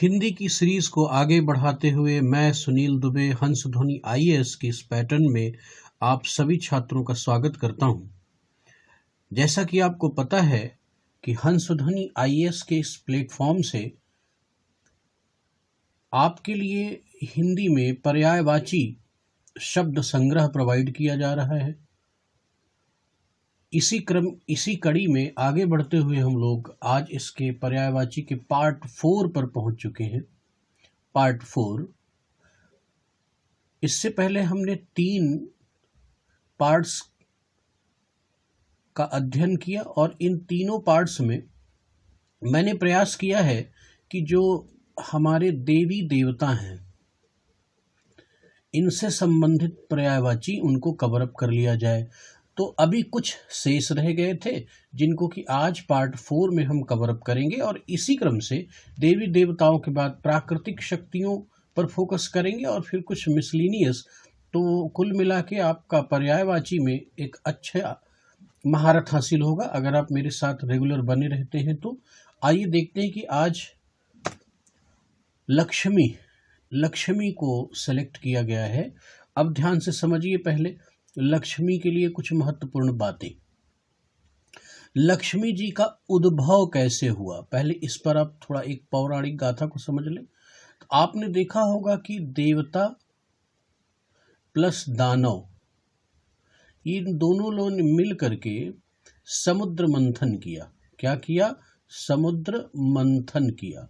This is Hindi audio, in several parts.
हिंदी की सीरीज को आगे बढ़ाते हुए मैं सुनील दुबे हंस ध्वनि आईएएस के इस पैटर्न में आप सभी छात्रों का स्वागत करता हूं। जैसा कि आपको पता है कि हंस ध्वनि आईएएस के इस प्लेटफॉर्म से आपके लिए हिंदी में पर्यायवाची शब्द संग्रह प्रोवाइड किया जा रहा है। इसी कड़ी में आगे बढ़ते हुए हम लोग आज इसके पर्यायवाची के पार्ट 4 पर पहुंच चुके हैं। पार्ट 4, इससे पहले हमने 3 पार्ट्स का अध्ययन किया और इन तीनों पार्ट्स में मैंने प्रयास किया है कि जो हमारे देवी देवता हैं इनसे संबंधित पर्यायवाची उनको कवर अप कर लिया जाए। तो अभी कुछ शेष रह गए थे जिनको कि आज पार्ट 4 में हम कवर अप करेंगे और इसी क्रम से देवी देवताओं के बाद प्राकृतिक शक्तियों पर फोकस करेंगे और फिर कुछ मिसलिनियस। तो कुल मिला के आपका पर्यायवाची में एक अच्छा महारत हासिल होगा अगर आप मेरे साथ रेगुलर बने रहते हैं। तो आइए देखते हैं कि आज लक्ष्मी को सेलेक्ट किया गया है। अब ध्यान से समझिए, पहले लक्ष्मी के लिए कुछ महत्वपूर्ण बातें। लक्ष्मी जी का उद्भव कैसे हुआ, पहले इस पर आप थोड़ा एक पौराणिक गाथा को समझ लें। तो आपने देखा होगा कि देवता प्लस दानव इन दोनों लोगों ने मिल करके समुद्र मंथन किया। क्या किया? समुद्र मंथन किया।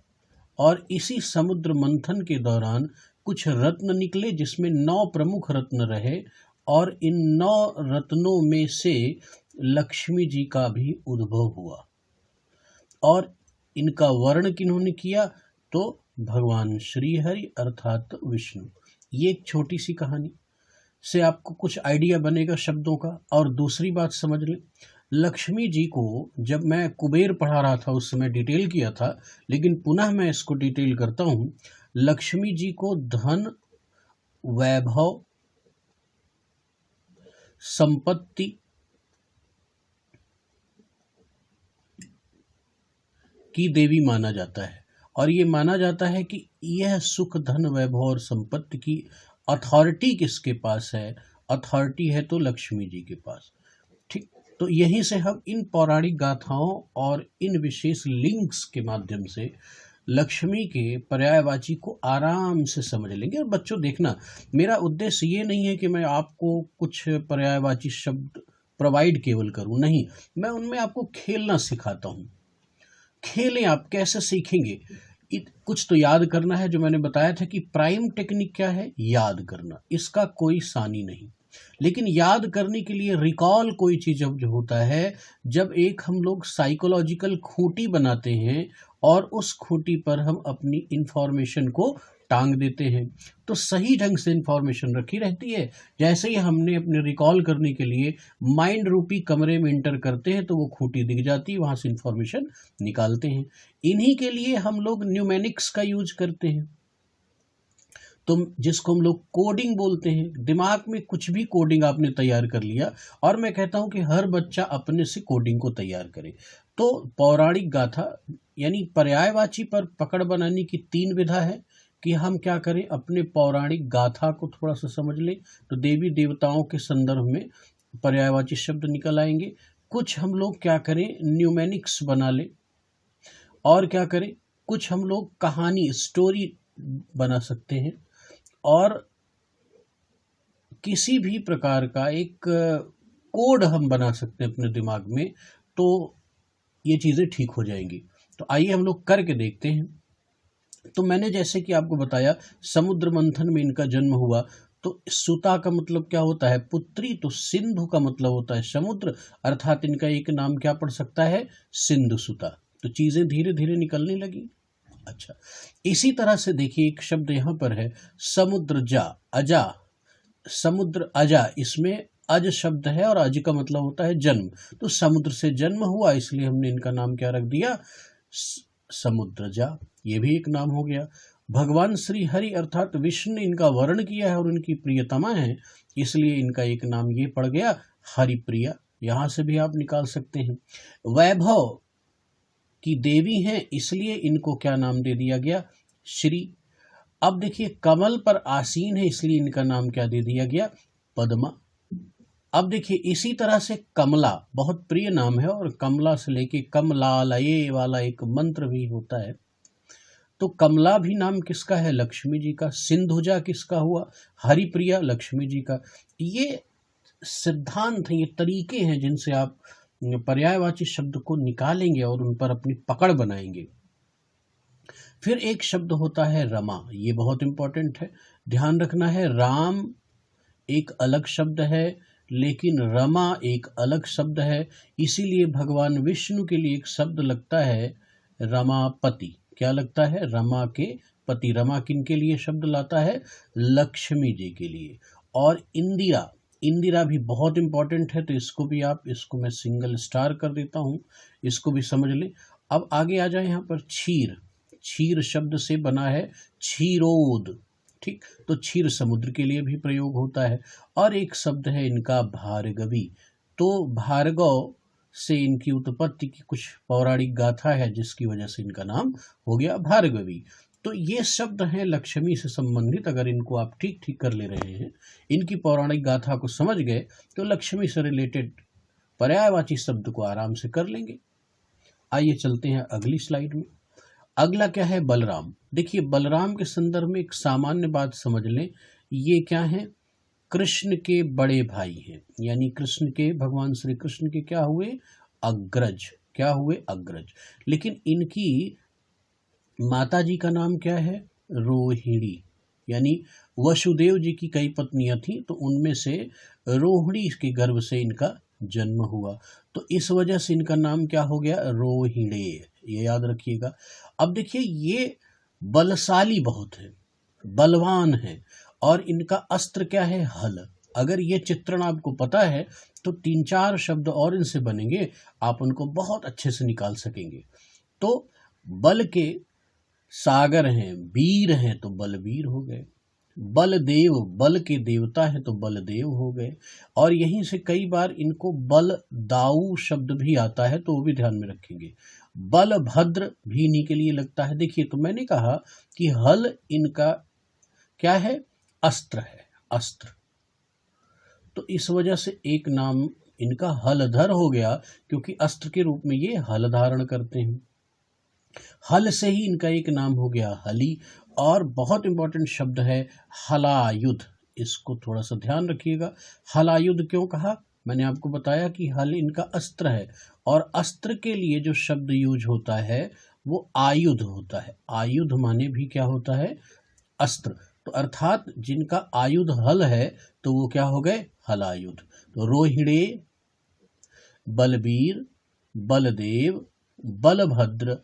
और इसी समुद्र मंथन के दौरान कुछ रत्न निकले जिसमें 9 प्रमुख रत्न रहे और इन 9 रत्नों में से लक्ष्मी जी का भी उद्भव हुआ। और इनका वर्ण किन्होंने किया? तो भगवान श्री हरि अर्थात विष्णु। ये एक छोटी सी कहानी से आपको कुछ आइडिया बनेगा शब्दों का। और दूसरी बात समझ लें, लक्ष्मी जी को जब मैं कुबेर पढ़ा रहा था उस समय डिटेल किया था, लेकिन पुनः मैं इसको डिटेल करता हूँ। लक्ष्मी जी को धन, वैभव, संपत्ति की देवी माना जाता है। और ये माना जाता है कि यह सुख, धन, वैभव और संपत्ति की अथॉरिटी किसके पास है? अथॉरिटी है तो लक्ष्मी जी के पास। ठीक, तो यहीं से हम इन पौराणिक गाथाओं और इन विशेष लिंक्स के माध्यम से लक्ष्मी के पर्यायवाची को आराम से समझ लेंगे। और बच्चों देखना, मेरा उद्देश्य ये नहीं है कि मैं आपको कुछ पर्यायवाची शब्द प्रोवाइड केवल करूं, नहीं, मैं उनमें आपको खेलना सिखाता हूं। खेलें, आप कैसे सीखेंगे? कुछ तो याद करना है। जो मैंने बताया था कि प्राइम टेक्निक क्या है? याद करना। इसका कोई सानी नहीं, लेकिन याद करने के लिए रिकॉल कोई चीज जो होता है, जब एक हम लोग साइकोलॉजिकल खूंटी बनाते हैं और उस खूंटी पर हम अपनी इंफॉर्मेशन को टांग देते हैं तो सही ढंग से इंफॉर्मेशन रखी रहती है। जैसे ही हमने अपने रिकॉल करने के लिए माइंड रूपी कमरे में इंटर करते हैं तो वो खूंटी दिख जाती है, वहां से इंफॉर्मेशन निकालते हैं। इन्हीं के लिए हम लोग न्यूमेनिक्स का यूज करते हैं, तो जिसको हम लोग कोडिंग बोलते हैं। दिमाग में कुछ भी कोडिंग आपने तैयार कर लिया, और मैं कहता हूं कि हर बच्चा अपने से कोडिंग को तैयार करे। तो पौराणिक गाथा यानी पर्यायवाची पर पकड़ बनाने की 3 विधा है कि हम क्या करें, अपने पौराणिक गाथा को थोड़ा सा समझ लें तो देवी देवताओं के संदर्भ में पर्यायवाची शब्द निकल आएंगे। कुछ हम लोग क्या करें, न्यूमेनिक्स बना लें। और क्या करें, कुछ हम लोग कहानी, स्टोरी बना सकते हैं। और किसी भी प्रकार का एक कोड हम बना सकते हैं अपने दिमाग में, तो ये चीज़ें ठीक हो जाएंगी। तो आइए हम लोग करके देखते हैं। तो मैंने जैसे कि आपको बताया, समुद्र मंथन में इनका जन्म हुआ। तो सुता का मतलब क्या होता है? पुत्री। तो सिंधु का मतलब होता है समुद्र, अर्थात इनका एक नाम क्या पड़ सकता है? सिंधु सुता। तो चीज़ें धीरे धीरे निकलने लगी। अच्छा, इसी तरह से देखिए एक शब्द यहाँ पर है समुद्र जा, अजा। समुद्र अजा, इसमें अज शब्द है और अज का मतलब होता है जन्म। तो समुद्र से जन्म हुआ, इसलिए हमने इनका नाम क्या रख दिया? समुद्र जा। ये भी एक नाम हो गया। भगवान श्री हरि अर्थात विष्णु ने इनका वर्ण किया है और उनकी प्रियतमा है, इसलिए इनका एक नाम ये पड़ गया हरिप्रिया। यहां से भी आप निकाल सकते हैं। वैभव की देवी हैं, इसलिए इनको क्या नाम दे दिया गया? श्री। अब देखिए कमल पर आसीन है इसलिए इनका नाम क्या दे दिया गया, पद्मा। अब देखिए इसी तरह से कमला बहुत प्रिय नाम है, और कमला से लेके कमलालये वाला एक मंत्र भी होता है। तो कमला भी नाम किसका है, लक्ष्मी जी का। सिंधुजा किसका हुआ, हरिप्रिया लक्ष्मी जी का। ये सिद्धांत हैं, ये तरीके हैं जिनसे आप पर्यायवाची शब्द को निकालेंगे और उन पर अपनी पकड़ बनाएंगे। फिर एक शब्द होता है रमा, ये बहुत इंपॉर्टेंट है, ध्यान रखना है। राम एक अलग शब्द है, लेकिन रमा एक अलग शब्द है। इसीलिए भगवान विष्णु के लिए एक शब्द लगता है रमापति। क्या लगता है, रमा के पति। रमा किन के लिए शब्द लाता है, लक्ष्मी जी के लिए। और इंदिरा, इंदिरा भी बहुत इंपॉर्टेंट है, तो इसको भी आप, इसको मैं सिंगल स्टार कर देता हूँ, इसको भी समझ लें। अब आगे आ जाए यहाँ पर क्षीर। क्षीर शब्द से बना है क्षीरोद, ठीक। तो क्षीर समुद्र के लिए भी प्रयोग होता है। और एक शब्द है इनका भार्गवी। तो भार्गव से इनकी उत्पत्ति की कुछ पौराणिक गाथा है, जिसकी वजह से इनका नाम हो गया भार्गवी। तो ये शब्द हैं लक्ष्मी से संबंधित। अगर इनको आप ठीक ठीक कर ले रहे हैं, इनकी पौराणिक गाथा को समझ गए, तो लक्ष्मी से रिलेटेड पर्यायवाची शब्द को आराम से कर लेंगे। आइए चलते हैं अगली स्लाइड में। अगला क्या है, बलराम। देखिए बलराम के संदर्भ में एक सामान्य बात समझ लें, ये क्या है, कृष्ण के बड़े भाई हैं, यानी कृष्ण के, भगवान श्री कृष्ण के क्या हुए, अग्रज। क्या हुए, अग्रज। लेकिन इनकी माता जी का नाम क्या है, रोहिणी। यानी वसुदेव जी की कई पत्नियां थीं, तो उनमें से रोहिणी के गर्भ से इनका जन्म हुआ। तो इस वजह से इनका नाम क्या हो गया, रोहिणी। ये याद रखिएगा। अब देखिए ये बलशाली बहुत है, बलवान है, और इनका अस्त्र क्या है, हल। अगर ये चित्रण आपको पता है तो 3-4 शब्द और इनसे बनेंगे, आप उनको बहुत अच्छे से निकाल सकेंगे। तो बल के सागर हैं, वीर हैं, तो बलवीर हो गए। बलदेव, बल के देवता है, तो बलदेव हो गए। और यहीं से कई बार इनको बलदाऊ शब्द भी आता है, तो वो भी ध्यान में रखेंगे। बलभद्र भी इन्हीं के लिए लगता है। देखिए तो मैंने कहा कि हल इनका क्या है, अस्त्र है, अस्त्र। तो इस वजह से एक नाम इनका हलधर हो गया, क्योंकि अस्त्र के रूप में ये हल धारण करते हैं। हल से ही इनका एक नाम हो गया हली। और बहुत इंपॉर्टेंट शब्द है हलायुध, इसको थोड़ा सा ध्यान रखिएगा। हलायुध क्यों कहा, मैंने आपको बताया कि हल इनका अस्त्र है, और अस्त्र के लिए जो शब्द यूज होता है वो आयुध होता है। आयुध माने भी क्या होता है, अस्त्र। तो अर्थात जिनका आयुध हल है, तो वो क्या हो गए, हलायुध। तो रोहिणी, बलबीर, बलदेव, बलभद्र,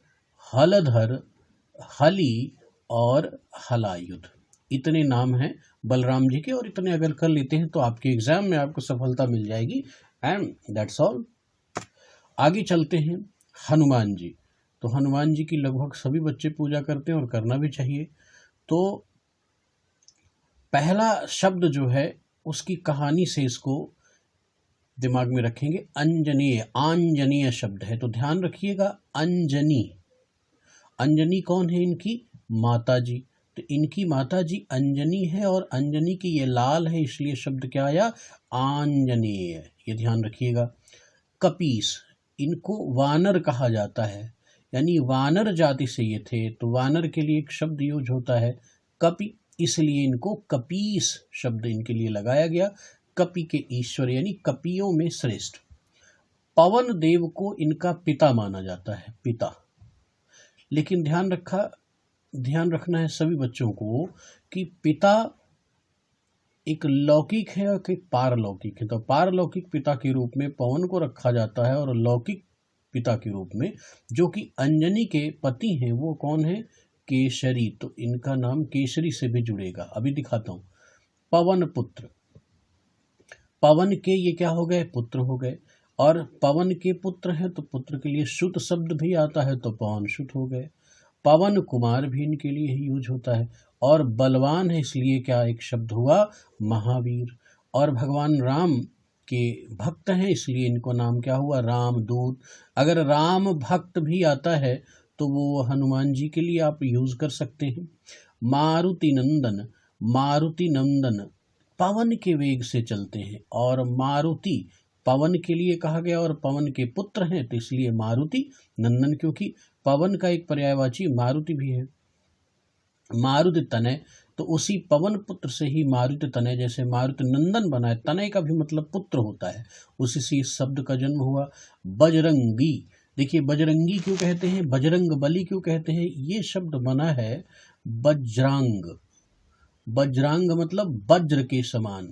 हलधर, हली और हलायुध, इतने नाम हैं बलराम जी के। और इतने अगर कर लेते हैं तो आपके एग्जाम में आपको सफलता मिल जाएगी। And that's all. आगे चलते हैं, हनुमान जी। तो हनुमान जी की लगभग सभी बच्चे पूजा करते हैं, और करना भी चाहिए। तो पहला शब्द जो है उसकी कहानी से इसको दिमाग में रखेंगे। अंजनेय, आंजनेय शब्द है, तो ध्यान रखिएगा। अंजनी, अंजनी कौन है, इनकी माता जी। तो इनकी माता जी अंजनी है, और अंजनी की ये लाल है, इसलिए शब्द क्या आया, आंजनेय। ये ध्यान रखिएगा। कपीस, इनको वानर कहा जाता है, यानी वानर जाति से ये थे, तो वानर के लिए एक शब्द यूज होता है कपि, इसलिए इनको कपीस शब्द इनके लिए लगाया गया। कपि के ईश्वर, यानी कपियों में श्रेष्ठ। पवन देव को इनका पिता माना जाता है, पिता। लेकिन ध्यान रखना है सभी बच्चों को कि पिता एक लौकिक है और एक पारलौकिक है। तो पारलौकिक पिता के रूप में पवन को रखा जाता है, और लौकिक पिता के रूप में जो कि अंजनी के पति हैं, वो कौन है, केशरी। तो इनका नाम केशरी से भी जुड़ेगा, अभी दिखाता हूँ। पवन पुत्र, पवन के ये क्या हो गए, पुत्र हो गए। और पवन के पुत्र हैं, तो पुत्र के लिए सुत शब्द भी आता है, तो पवन सुत हो गए। पवन कुमार भी इनके लिए ही यूज होता है। और बलवान है, इसलिए क्या एक शब्द हुआ, महावीर। और भगवान राम के भक्त हैं, इसलिए इनको नाम क्या हुआ, रामदूत। अगर राम भक्त भी आता है तो वो हनुमान जी के लिए आप यूज कर सकते हैं। मारुति नंदन, मारुति नंदन पवन के वेग से चलते हैं, और मारुति पवन के लिए कहा गया और पवन के पुत्र हैं, तो इसलिए मारुति नंदन, क्योंकि पवन का एक पर्यायवाची मारुति भी है। मारुति तनय, तो उसी पवन पुत्र से ही मारुति तनय, जैसे मारुति नंदन बना है, तनय का भी मतलब पुत्र होता है, उसी से इस शब्द का जन्म हुआ। बजरंगी, देखिए बजरंगी क्यों कहते हैं, बजरंग बली क्यों कहते हैं, ये शब्द बना है वज्रांग। वज्रांग मतलब वज्र के समान,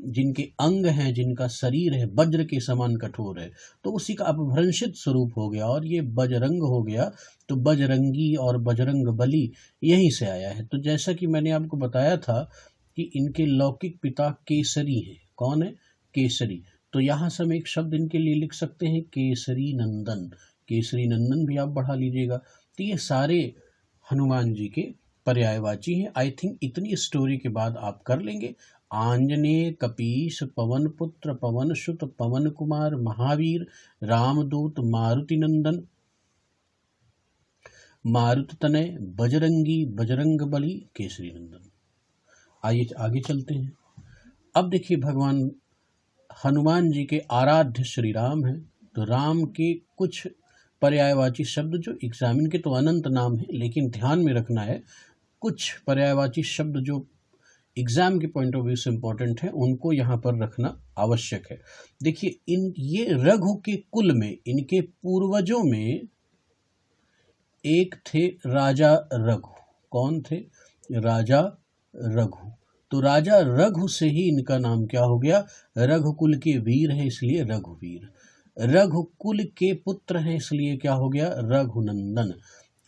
जिनके अंग हैं, जिनका शरीर है वज्र के समान कठोर है, तो उसी का अपभ्रंशित स्वरूप हो गया और ये बजरंग हो गया। तो बजरंगी और बजरंग बली यहीं से आया है। तो जैसा कि मैंने आपको बताया था कि इनके लौकिक पिता केसरी हैं। कौन है, केसरी। तो यहाँ से हम एक शब्द इनके लिए लिख सकते हैं केसरी नंदन। केसरी नंदन भी आप बढ़ा लीजिएगा। तो ये सारे हनुमान जी के पर्यायवाची हैं। आई थिंक इतनी स्टोरी के बाद आप कर लेंगे। आंजनेय, कपीश, पवन पुत्र, पवन सुत, पवन कुमार, महावीर, रामदूत, मारुति नंदन, मारुत तनय, बजरंगी, बजरंग बली, केसरी नंदन। आइए आगे चलते हैं। अब देखिए भगवान हनुमान जी के आराध्य श्री राम हैं, तो राम के कुछ पर्यायवाची शब्द जो एग्जामिन के तो अनंत नाम है, लेकिन ध्यान में रखना है कुछ पर्यायवाची शब्द जो एग्जाम के पॉइंट ऑफ व्यू से इंपॉर्टेंट है, उनको यहाँ पर रखना आवश्यक है। देखिए ये रघु के कुल में, इनके पूर्वजों में एक थे राजा रघु। कौन थे, राजा रघु। तो राजा रघु से ही इनका नाम क्या हो गया, रघुकुल के वीर है इसलिए रघुवीर। रघुकुल के पुत्र हैं इसलिए क्या हो गया, रघुनंदन।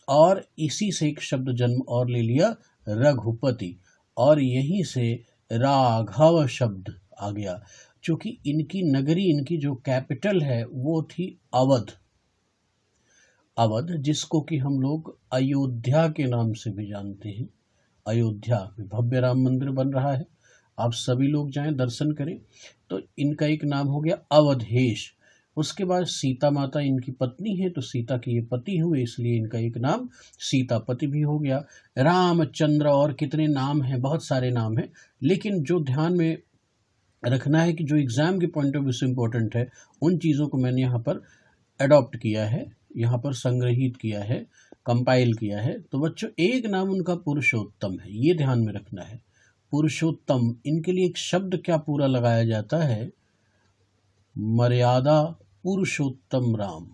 और इसी से एक शब्द जन्म और ले लिया, रघुपति, और यहीं से राघव शब्द आ गया। चूंकि इनकी नगरी, इनकी जो कैपिटल है वो थी अवध। अवध, जिसको कि हम लोग अयोध्या के नाम से भी जानते हैं। अयोध्या में भव्य राम मंदिर बन रहा है, आप सभी लोग जाएं दर्शन करें। तो इनका एक नाम हो गया अवधेश। उसके बाद सीता माता इनकी पत्नी है, तो सीता के ये पति हुए इसलिए इनका एक नाम सीतापति भी हो गया। रामचंद्र, और कितने नाम हैं, बहुत सारे नाम हैं, लेकिन जो ध्यान में रखना है कि जो एग्जाम के पॉइंट ऑफ व्यू से इम्पोर्टेंट है, उन चीज़ों को मैंने यहाँ पर अडॉप्ट किया है, यहाँ पर संग्रहित किया है, कंपाइल किया है। तो बच्चों एक नाम उनका पुरुषोत्तम है, ये ध्यान में रखना है। पुरुषोत्तम, इनके लिए एक शब्द क्या पूरा लगाया जाता है, मर्यादा पुरुषोत्तम राम।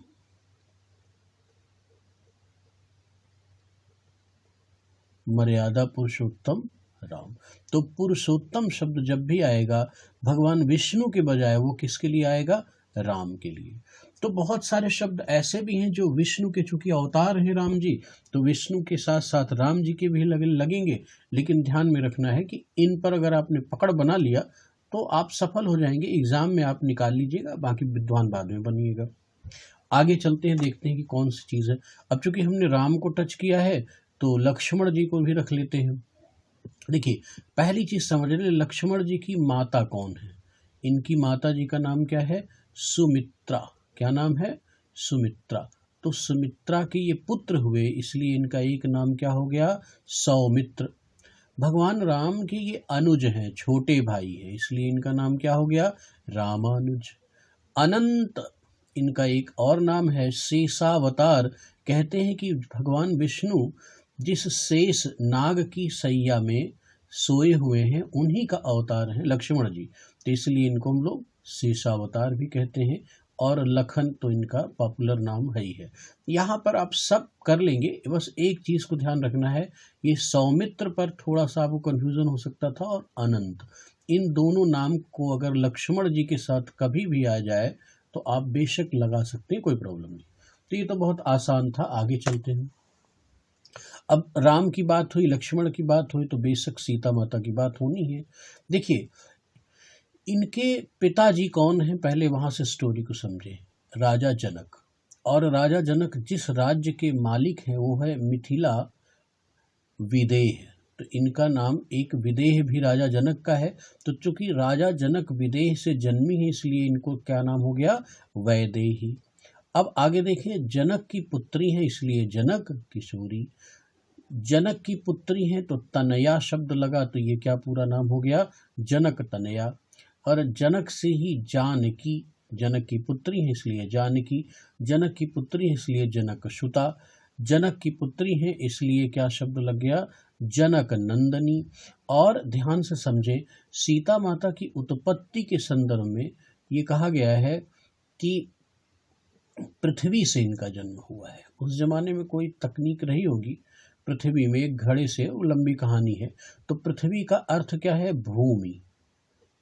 मर्यादा पुरुषोत्तम राम। तो पुरुषोत्तम शब्द जब भी आएगा भगवान विष्णु के बजाय वो किसके लिए आएगा, राम के लिए। तो बहुत सारे शब्द ऐसे भी हैं जो विष्णु के, चूंकि अवतार हैं राम जी, तो विष्णु के साथ साथ राम जी के भी लगेंगे। लेकिन ध्यान में रखना है कि इन पर अगर आपने पकड़ बना लिया तो आप सफल हो जाएंगे, एग्जाम में आप निकाल लीजिएगा, बाकी विद्वान बाद में बनिएगा। आगे चलते हैं, देखते हैं कि कौन सी चीज़ है। अब चूंकि हमने राम को टच किया है तो लक्ष्मण जी को भी रख लेते हैं। देखिए पहली चीज समझ लें, लक्ष्मण जी की माता कौन है। इनकी माता जी का नाम क्या है, सुमित्रा। क्या नाम है, सुमित्रा। तो सुमित्रा के ये पुत्र हुए इसलिए इनका एक नाम क्या हो गया, सौमित्र। भगवान राम के ये अनुज हैं, छोटे भाई हैं, इसलिए इनका नाम क्या हो गया, रामानुज। अनंत इनका एक और नाम है, शेषावतार। कहते हैं कि भगवान विष्णु जिस शेष नाग की सैया में सोए हुए हैं उन्हीं का अवतार है लक्ष्मण जी, तो इसलिए इनको हम लोग शेषावतार भी कहते हैं। और लखन तो इनका पॉपुलर नाम है ही है। यहाँ पर आप सब कर लेंगे, बस एक चीज़ को ध्यान रखना है, ये सौमित्र पर थोड़ा सा आपको कन्फ्यूज़न हो सकता था, और अनंत, इन दोनों नाम को अगर लक्ष्मण जी के साथ कभी भी आ जाए तो आप बेशक लगा सकते हैं, कोई प्रॉब्लम नहीं। तो ये तो बहुत आसान था। आगे चलते हैं। अब राम की बात हुई, लक्ष्मण की बात हुई, तो बेशक सीता माता की बात होनी है। देखिए इनके पिताजी कौन हैं, पहले वहां से स्टोरी को समझे। राजा जनक। और राजा जनक जिस राज्य के मालिक हैं वो है मिथिला विदेह। तो इनका नाम एक विदेह भी राजा जनक का है। तो चूंकि राजा जनक विदेह से जन्मी है इसलिए इनको क्या नाम हो गया, वैदेही। अब आगे देखिए, जनक की पुत्री है इसलिए जनक किशोरी, जनक की पुत्री है तो तनया शब्द लगा, तो ये क्या पूरा नाम हो गया, जनक तनया। और जनक से ही जानकी, जनक की पुत्री है इसलिए जानकी, जनक की पुत्री है इसलिए जनक सुता, जनक की पुत्री है इसलिए क्या शब्द लग गया, जनक नंदनी। और ध्यान से समझें, सीता माता की उत्पत्ति के संदर्भ में ये कहा गया है कि पृथ्वी से इनका जन्म हुआ है। उस जमाने में कोई तकनीक रही होगी, पृथ्वी में एक घड़े से, वो लंबी कहानी है। तो पृथ्वी का अर्थ क्या है, भूमि,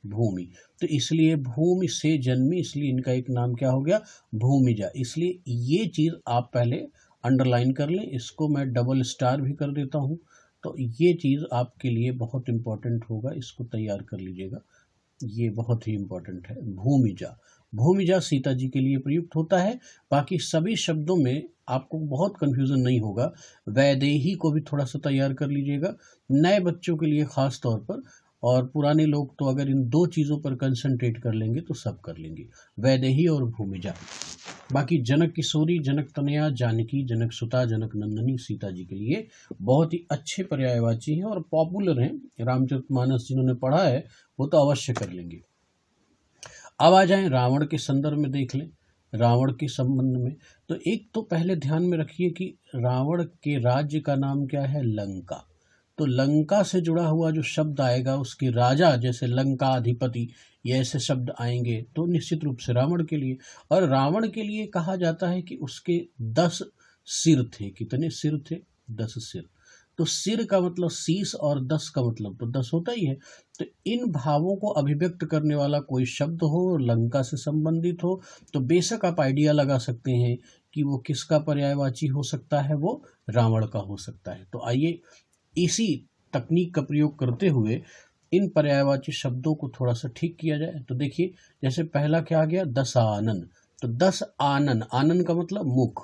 भूमि। तो इसलिए भूमि से जन्मी, इसलिए इनका एक नाम क्या हो गया, भूमिजा। इसलिए ये चीज़ आप पहले अंडरलाइन कर लें, इसको मैं डबल स्टार भी कर देता हूँ, तो ये चीज़ आपके लिए बहुत इम्पोर्टेंट होगा, इसको तैयार कर लीजिएगा, ये बहुत ही इम्पोर्टेंट है। भूमिजा, भूमिजा सीता जी के लिए प्रयुक्त होता है। बाकी सभी शब्दों में आपको बहुत कंफ्यूजन नहीं होगा। वैदेही को भी थोड़ा सा तैयार कर लीजिएगा, नए बच्चों के लिए खास तौर पर, और पुराने लोग तो अगर इन दो चीज़ों पर कंसंट्रेट कर लेंगे तो सब कर लेंगे, वैदेही और भूमिजा। बाकी जनक किशोरी, जनक तनया, जानकी, जनक सुता, जनक नंदनी सीता जी के लिए बहुत ही अच्छे पर्यायवाची हैं और पॉपुलर हैं। रामचरितमानस जिन्होंने पढ़ा है वो तो अवश्य कर लेंगे। अब आ जाएं रावण के संदर्भ में, देख लें रावण के संबंध में। तो एक तो पहले ध्यान में रखिए कि रावण के राज्य का नाम क्या है, लंका। तो लंका से जुड़ा हुआ जो शब्द आएगा उसके राजा, जैसे लंकाधिपति, ये ऐसे शब्द आएंगे तो निश्चित रूप से रावण के लिए। और रावण के लिए कहा जाता है कि उसके 10 सिर थे। कितने सिर थे, 10 सिर। तो सिर का मतलब शीश और 10 का मतलब तो 10 होता ही है। तो इन भावों को अभिव्यक्त करने वाला कोई शब्द हो, लंका से संबंधित हो, तो बेशक आप आइडिया लगा सकते हैं कि वो किसका पर्यायवाची हो सकता है, वो रावण का हो सकता है। तो आइए इसी तकनीक का प्रयोग करते हुए इन पर्यायवाची शब्दों को थोड़ा सा ठीक किया जाए। तो देखिए, जैसे पहला क्या आ गया, दशानन। तो 10 आनन, आनन का मतलब मुख।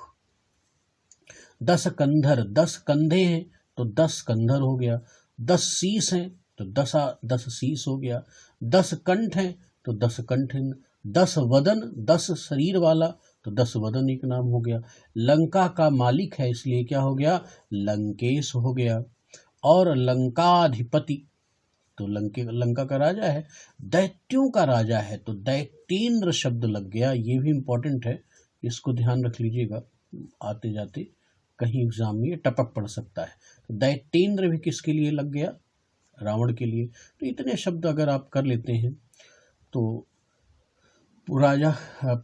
10 कंधर, 10 कंधे हैं तो 10 कंधर हो गया। 10 शीश हैं तो 10 शीश हो गया। 10 कंठ हैं तो 10 कंठ हैं। 10 वदन, 10 शरीर वाला तो 10 वदन एक नाम हो गया। लंका का मालिक है इसलिए क्या हो गया, लंकेश हो गया। और लंकाधिपति, तो लंका का राजा है। दैत्यों का राजा है तो दैत्येंद्र शब्द लग गया, ये भी इम्पोर्टेंट है, इसको ध्यान रख लीजिएगा, आते जाते कहीं एग्जाम में ये टपक पड़ सकता है। तो दैत्येंद्र भी किसके लिए लग गया, रावण के लिए। तो इतने शब्द अगर आप कर लेते हैं तो राजा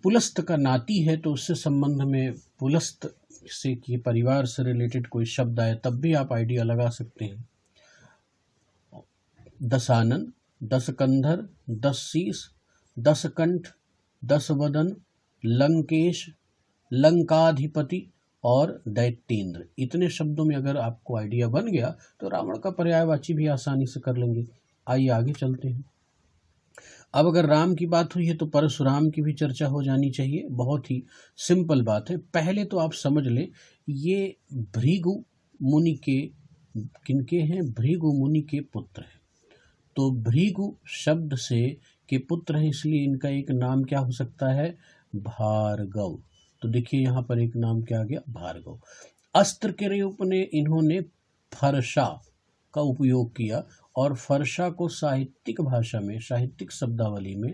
पुलस्त का नाती है तो उससे संबंध में पुलस्त से कि परिवार से रिलेटेड कोई शब्द आए तब भी आप आइडिया लगा सकते हैं। दशानन, 10 कंधर, 10 शीश, 10 कंठ, 10 वदन, लंकेश, लंकाधिपति और दैत्येंद्र। इतने शब्दों में अगर आपको आइडिया बन गया तो रावण का पर्यायवाची भी आसानी से कर लेंगे। आइए आगे चलते हैं। अब अगर राम की बात हुई है तो परशुराम की भी चर्चा हो जानी चाहिए। बहुत ही सिंपल बात है। पहले तो आप समझ लें ये भृगु मुनि के, किनके हैं, भृगु मुनि के पुत्र हैं। तो भृगु शब्द से के पुत्र हैं इसलिए इनका एक नाम क्या हो सकता है, भार्गव। तो देखिए यहाँ पर एक नाम क्या आ गया, भार्गव। अस्त्र के रूप में इन्होंने फरसा का उपयोग किया और फरसा को साहित्यिक भाषा में, साहित्यिक शब्दावली में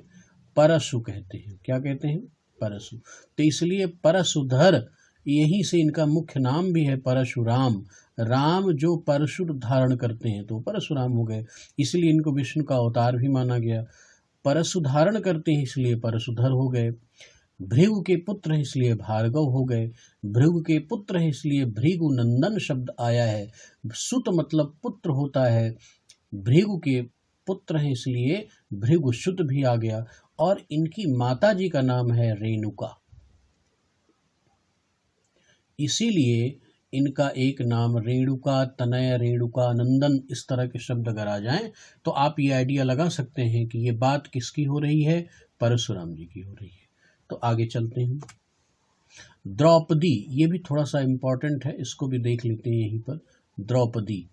परशु कहते हैं। क्या कहते हैं, परशु। तो इसलिए परशुधर, यहीं से इनका मुख्य नाम भी है परशुराम। राम जो परशु धारण करते हैं तो परशुराम हो गए, इसलिए इनको विष्णु का अवतार भी माना गया। परशु धारण करते हैं इसलिए परशुधर हो गए। भृगु के पुत्र है इसलिए भार्गव हो गए। भृगु के पुत्र है इसलिए भृगु नंदन शब्द आया है। सुत मतलब पुत्र होता है। भृगु के पुत्र हैं इसलिए भृगु सुत भी आ गया। और इनकी माता जी का नाम है रेणुका, इसीलिए इनका एक नाम रेणुका तनय, रेणुका नंदन, इस तरह के शब्द अगर आ जाएं तो आप ये आइडिया लगा सकते हैं कि ये बात किसकी हो रही है, परशुराम जी की हो रही है। तो आगे चलते हैं। द्रौपदी, ये भी थोड़ा सा इंपॉर्टेंट है, इसको भी देख लेते हैं यहीं पर। द्रौपदी,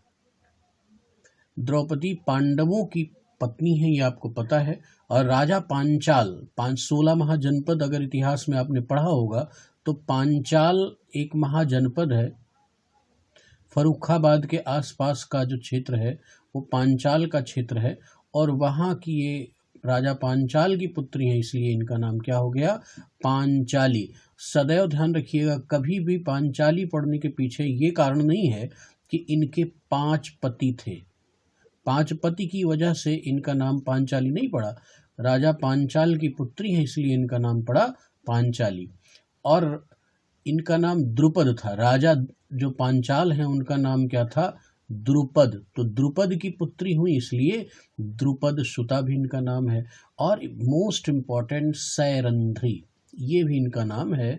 द्रौपदी पांडवों की पत्नी है, ये आपको पता है। और राजा पांचाल, 16 महाजनपद अगर इतिहास में आपने पढ़ा होगा तो पांचाल एक महाजनपद है। फर्रुखाबाद के आसपास का जो क्षेत्र है वो पांचाल का क्षेत्र है, और वहाँ की ये राजा पांचाल की पुत्री हैं, इसलिए इनका नाम क्या हो गया, पांचाली। सदैव ध्यान रखिएगा, कभी भी पांचाली पढ़ने के पीछे ये कारण नहीं है कि इनके 5 पति थे। 5 पति की वजह से इनका नाम पांचाली नहीं पड़ा। राजा पांचाल की पुत्री है इसलिए इनका नाम पड़ा पांचाली। और इनका नाम द्रुपद था। राजा जो पांचाल हैं उनका नाम क्या था, द्रुपद। तो द्रुपद की पुत्री हुई इसलिए द्रुपद सुता भी इनका नाम है। और मोस्ट इम्पॉर्टेंट सैरंध्री, ये भी इनका नाम है।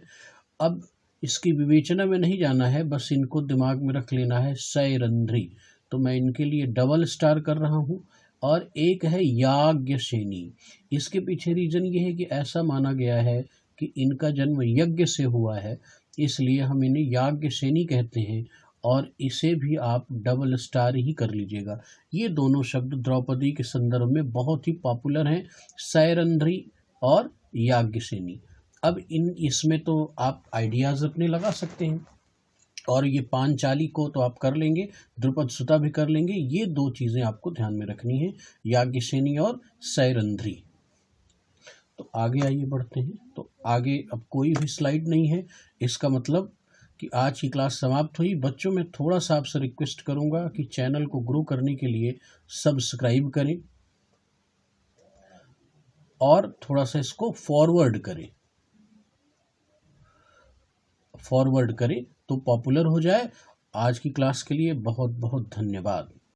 अब इसकी विवेचना में नहीं जाना है, बस इनको दिमाग में रख लेना है, सैरंध्री। तो मैं इनके लिए डबल स्टार कर रहा हूँ। और एक है याज्ञसेनी। इसके पीछे रीजन ये है कि ऐसा माना गया है कि इनका जन्म यज्ञ से हुआ है, इसलिए हम इन्हें याज्ञसेनी कहते हैं, और इसे भी आप डबल स्टार ही कर लीजिएगा। ये दोनों शब्द द्रौपदी के संदर्भ में बहुत ही पॉपुलर हैं, सैरंध्री और याज्ञसेनी। अब इसमें तो आप आइडियाज़ अपने लगा सकते हैं, और ये पांचाली को तो आप कर लेंगे, द्रुपद सुता भी कर लेंगे। ये 2 चीज़ें आपको ध्यान में रखनी है, याज्ञसेनी और सैरंध्री। तो आगे आइए बढ़ते हैं। तो आगे अब कोई भी स्लाइड नहीं है, इसका मतलब कि आज की क्लास समाप्त हुई। बच्चों, मैं थोड़ा सा आपसे रिक्वेस्ट करूंगा कि चैनल को ग्रो करने के लिए सब्सक्राइब करें और थोड़ा सा इसको फॉरवर्ड करें तो पॉपुलर हो जाए। आज की क्लास के लिए बहुत बहुत धन्यवाद।